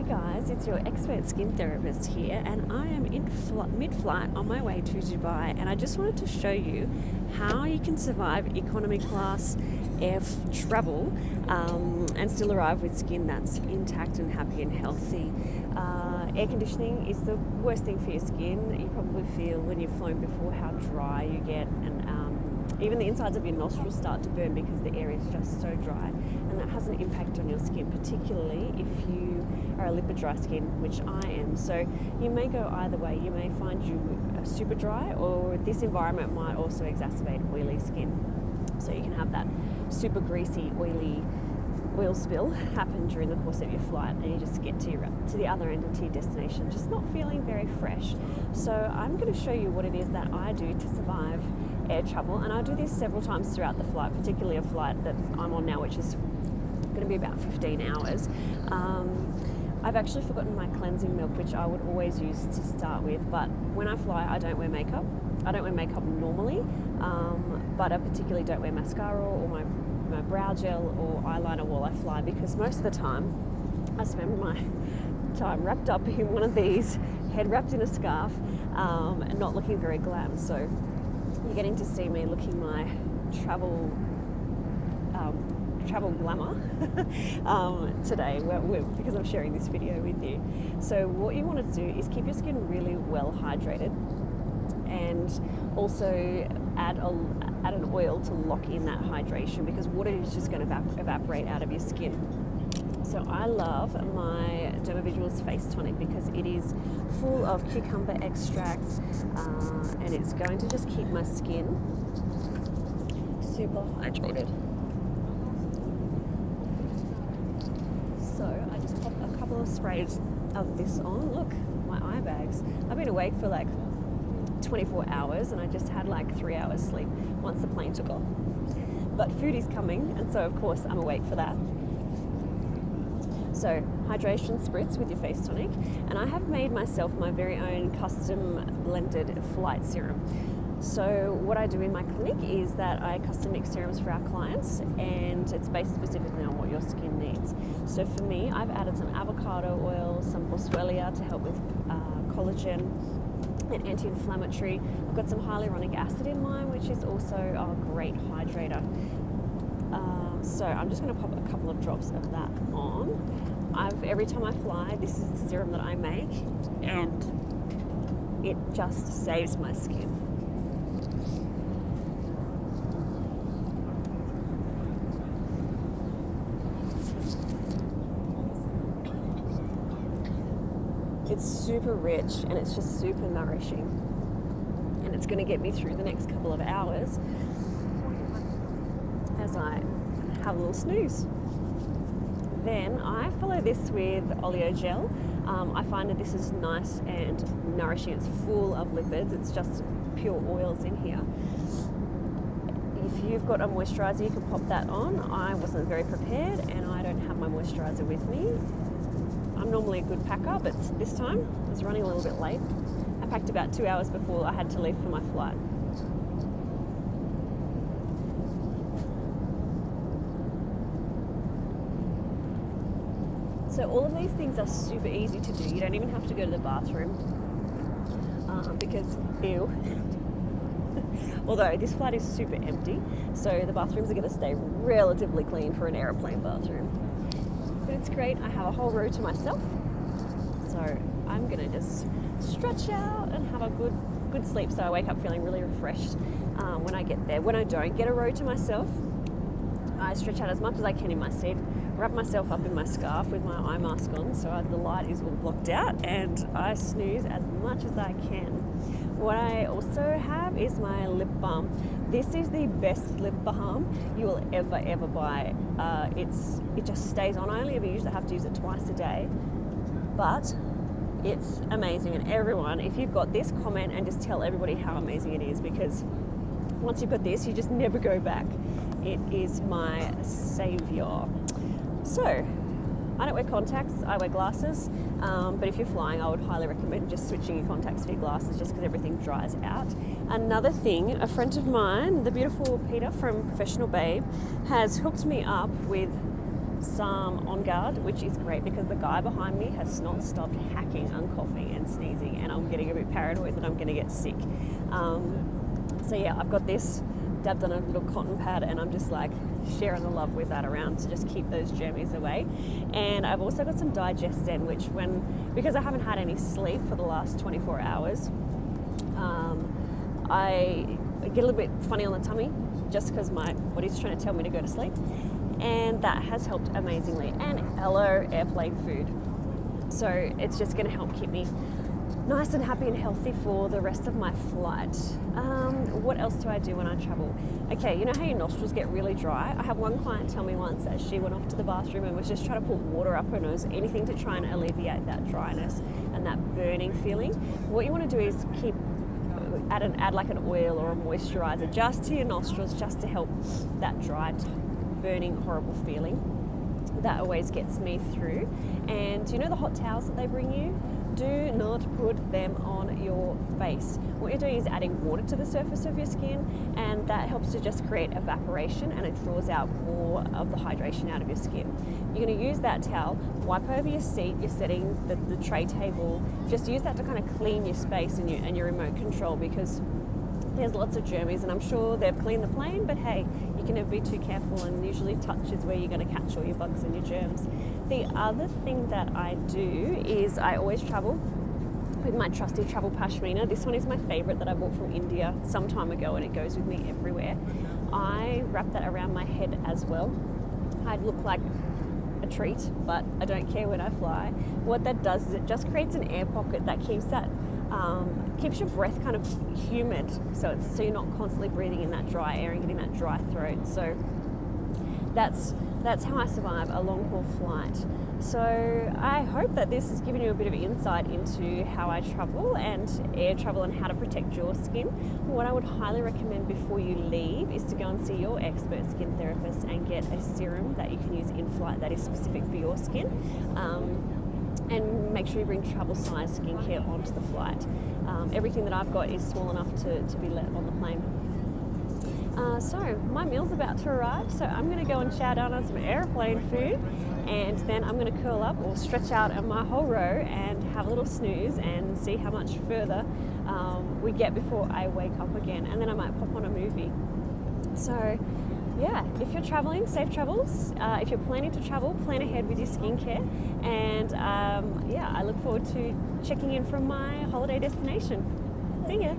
Hi guys, it's your expert skin therapist here, and I am in mid-flight on my way to Dubai, and I just wanted to show you how you can survive economy class air travel and still arrive with skin that's intact and happy and healthy. Air conditioning is the worst thing for your skin. You probably feel when you've flown before how dry you get, and even the insides of your nostrils start to burn because the air is just so dry, and that has an impact on your skin, particularly if you are a lipid dry skin, which I am. So you may go either way. You may find you super dry, or this environment might also exacerbate oily skin. So you can have that super greasy, oily oil spill happen during the course of your flight, and you just get to the other end and to your destination just not feeling very fresh. So I'm going to show you what it is that I do to survive air travel, and I do this several times throughout the flight, particularly a flight that I'm on now, which is going to be about 15 hours. I've actually forgotten my cleansing milk, which I would always use to start with, but when I fly I don't wear makeup. I don't wear makeup normally, but I particularly don't wear mascara or my brow gel or eyeliner while I fly, because most of the time I spend my time wrapped up in one of these, head wrapped in a scarf, and not looking very glam. So you're getting to see me looking my travel glamour today because I'm sharing this video with you. So what you want to do is keep your skin really well hydrated, and also add an oil to lock in that hydration, because water is just going to evaporate out of your skin. So I love my Dermavisuals face tonic because it is full of cucumber extracts, and it's going to just keep my skin super hydrated. So I just pop a couple of sprays of this on. Look, my eye bags. I've been awake for like 24 hours, and I just had like 3 hours sleep once the plane took off. But food is coming, and so of course I'm awake for that. So hydration spritz with your face tonic, and I have made myself my very own custom blended flight serum. So what I do in my clinic is that I custom mix serums for our clients, and it's based specifically on what your skin needs. So for me, I've added some avocado oil, some boswellia to help with collagen and anti-inflammatory. I've got some hyaluronic acid in mine, which is also a great hydrator. So I'm just going to pop a couple of drops of that on. Every time I fly, this is the serum that I make, and it just saves my skin. It's super rich, and it's just super nourishing, and it's going to get me through the next couple of hours as I have a little snooze. Then I follow this with oleo gel. I find that this is nice and nourishing. It's full of lipids. It's just pure oils in here. If you've got a moisturizer, you can pop that on. I wasn't very prepared, and I don't have my moisturizer with me. I'm normally a good packer, but this time I was running a little bit late. I packed about 2 hours before I had to leave for my flight. So all of these things are super easy to do. You don't even have to go to the bathroom because, ew. Although this flight is super empty, so the bathrooms are going to stay relatively clean for an aeroplane bathroom. But it's great. I have a whole row to myself, so I'm going to just stretch out and have a good sleep, so I wake up feeling really refreshed when I get there. When I don't get a row to myself, I stretch out as much as I can in my seat, wrap myself up in my scarf with my eye mask on so the light is all blocked out, and I snooze as much as I can. What I also have is my lip balm. This is the best lip balm you will ever buy. It just stays on. I only ever usually have to use it twice a day, but it's amazing. And everyone, if you've got this, comment and just tell everybody how amazing it is, because once you've got this, you just never go back. It is my savior. So I don't wear contacts, I wear glasses, but if you're flying, I would highly recommend just switching your contacts for your glasses, just because everything dries out. Another thing, a friend of mine, the beautiful Peter from Professional Babe, has hooked me up with some On Guard, which is great because the guy behind me has not stopped hacking and coughing and sneezing, and I'm getting a bit paranoid that I'm going to get sick. So yeah, I've got this dabbed on a little cotton pad, and I'm just like sharing the love with that around to just keep those germs away. And I've also got some Digest-N, which because I haven't had any sleep for the last 24 hours, I get a little bit funny on the tummy just because my body's trying to tell me to go to sleep, and that has helped amazingly. And hello, airplane food. So it's just going to help keep me nice and happy and healthy for the rest of my flight. What else do I do when I travel? Okay, you know how your nostrils get really dry? I had one client tell me once that she went off to the bathroom and was just trying to put water up her nose, anything to try and alleviate that dryness and that burning feeling. What you want to do is add like an oil or a moisturizer just to your nostrils, just to help that dry, burning, horrible feeling. That always gets me through. And you know the hot towels that they bring you? Do not put them on your face. What you're doing is adding water to the surface of your skin, and that helps to just create evaporation, and it draws out more of the hydration out of your skin. You're going to use that towel, wipe over your seat, your setting, the tray table. Just use that to kind of clean your space and your remote control, because there's lots of germs, and I'm sure they've cleaned the plane, but hey, you can never be too careful, and usually touch is where you're going to catch all your bugs and your germs. The other thing that I do is I always travel with my trusty travel pashmina. This one is my favorite that I bought from India some time ago, and it goes with me everywhere. I wrap that around my head as well. I look like a treat, but I don't care when I fly. What that does is it just creates an air pocket that keeps your breath kind of humid, so you're not constantly breathing in that dry air and getting that dry throat. So that's how I survive a long haul flight. So I hope that this has given you a bit of insight into how I travel and air travel and how to protect your skin. What I would highly recommend before you leave is to go and see your expert skin therapist and get a serum that you can use in flight that is specific for your skin. And make sure you bring travel size skincare onto the flight. Everything that I've got is small enough to be let on the plane. So my meal's about to arrive, so I'm going to go and chow down on some aeroplane food, and then I'm going to curl up or stretch out on my whole row and have a little snooze and see how much further we get before I wake up again, and then I might pop on a movie. So yeah, if you're traveling, safe travels. If you're planning to travel, plan ahead with your skincare, and I look forward to checking in from my holiday destination. See ya.